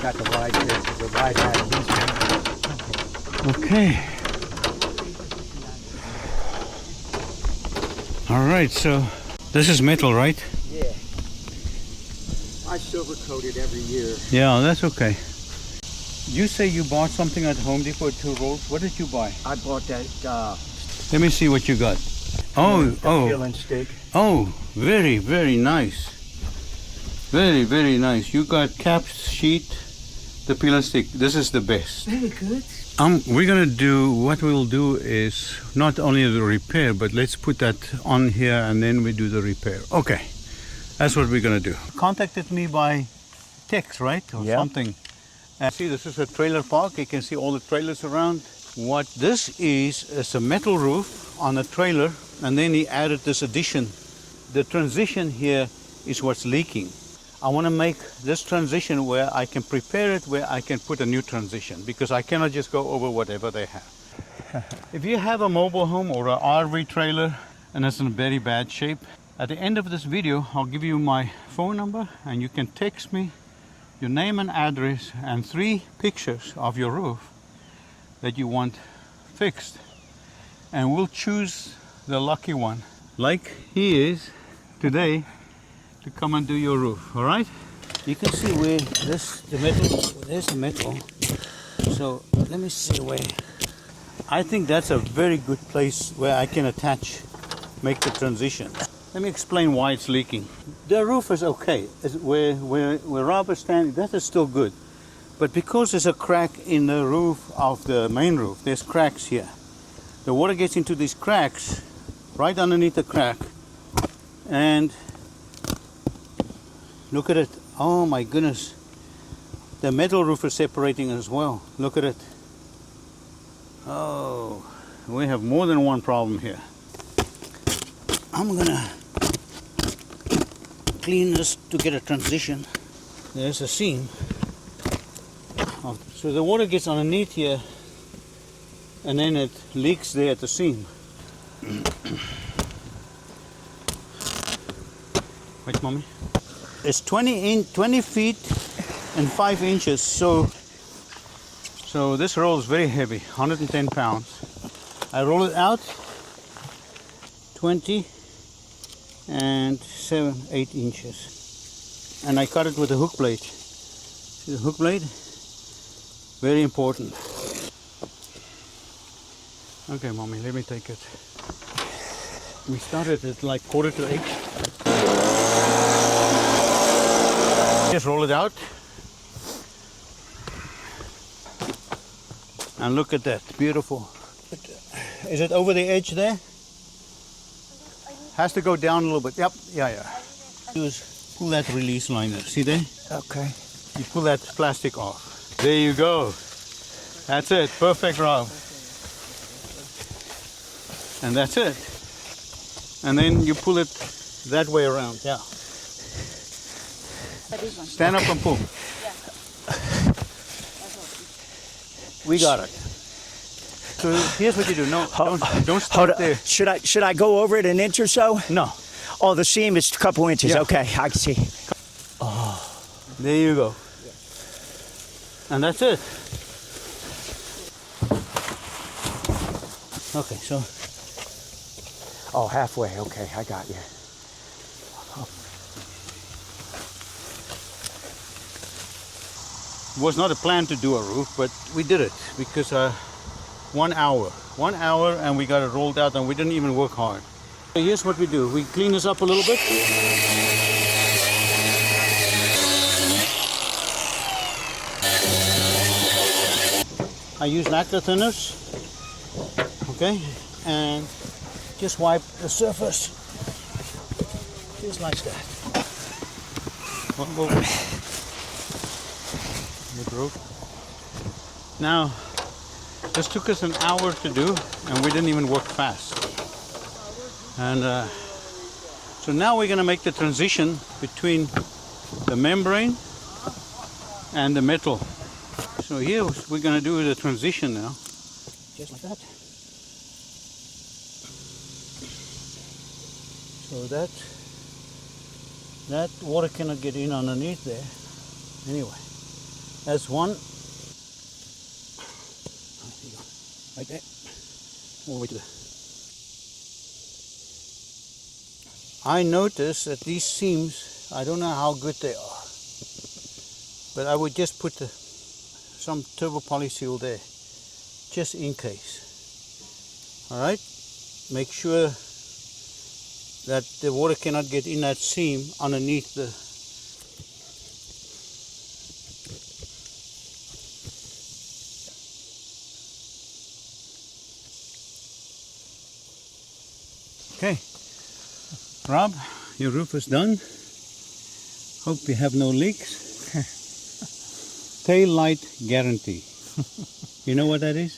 got the wide eyes. Okay. All right, so this is metal, right? Yeah. I silver coat it every year. Yeah, that's okay. You say you bought something at Home Depot, 2 rolls. What did you buy? I bought that Let me see what you got. Oh, peeling stick. oh, very, very nice. Very, very nice. You got cap sheet, the peel and stick. This is the best. Very good. We're gonna do, what we'll do is not only the repair, but let's put that on here and then we do the repair. Okay, that's what we're gonna do. Contacted me by text, right? Or something. And see, this is a trailer park. You can see all the trailers around. What this is a metal roof on a trailer, and then he added this addition. The transition here is what's leaking. I want to make this transition where I can prepare it, where I can put a new transition, because I cannot just go over whatever they have. If you have a mobile home or an RV trailer and it's in very bad shape, at the end of this video, I'll give you my phone number and you can text me your name and address and 3 pictures of your roof that you want fixed. And we'll choose the lucky one, like he is today, to come and do your roof. All right? You can see where there's the metal. So let me see where. I think that's a very good place where I can make the transition. Let me explain why it's leaking. The roof is okay. Where Rob is standing, that is still good. But because there's a crack in the roof of the main roof, there's cracks here. The water gets into these cracks, right underneath the crack, and look at it. Oh my goodness. The metal roof is separating as well. Look at it. Oh, we have more than one problem here. I'm gonna clean this to get a transition. There's a seam. So the water gets underneath here and then it leaks there at the seam. Wait, mommy. It's 20 feet and 5 inches. So this roll is very heavy, 110 pounds. I roll it out 20 and 8 inches. And I cut it with a hook blade. See the hook blade? Very important. Okay, mommy, let me take it. We started at like 7:45. Just roll it out. And look at that, beautiful. Is it over the edge there? Has to go down a little bit. Yep, yeah. Just pull that release liner. See there? Okay. You pull that plastic off. There you go. That's it. Perfect, Rob. And that's it. And then you pull it that way around. Yeah. Stand up and pull. We got it. So here's what you do. No, don't start there. Should I go over it an inch or so? No. Oh, the seam is a couple inches. Yeah. Okay, I can see. Oh. There you go. And that's it. Okay, so. Oh, halfway. Okay, I got you. It was not a plan to do a roof, but we did it because 1 hour. 1 hour and we got it rolled out and we didn't even work hard. So here's what we do. We clean this up a little bit. I use lacquer thinners, okay, and just wipe the surface, just like that. Now, this took us an hour to do, and we didn't even work fast. And so now we're going to make the transition between the membrane and the metal. So here we're going to do the transition now, just like that. So that water cannot get in underneath there. Anyway, That's one. Right there. All the way to the... I notice that these seams, I don't know how good they are, but I would just put some turbo poly seal there, just in case. Alright, make sure that the water cannot get in that seam underneath the... Okay, Rob, your roof is done. Hope you have no leaks. Tail light guarantee. You know what that is?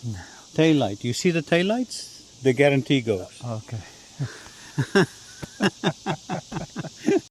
No. Tail light. You see the tail lights? The guarantee goes. Okay.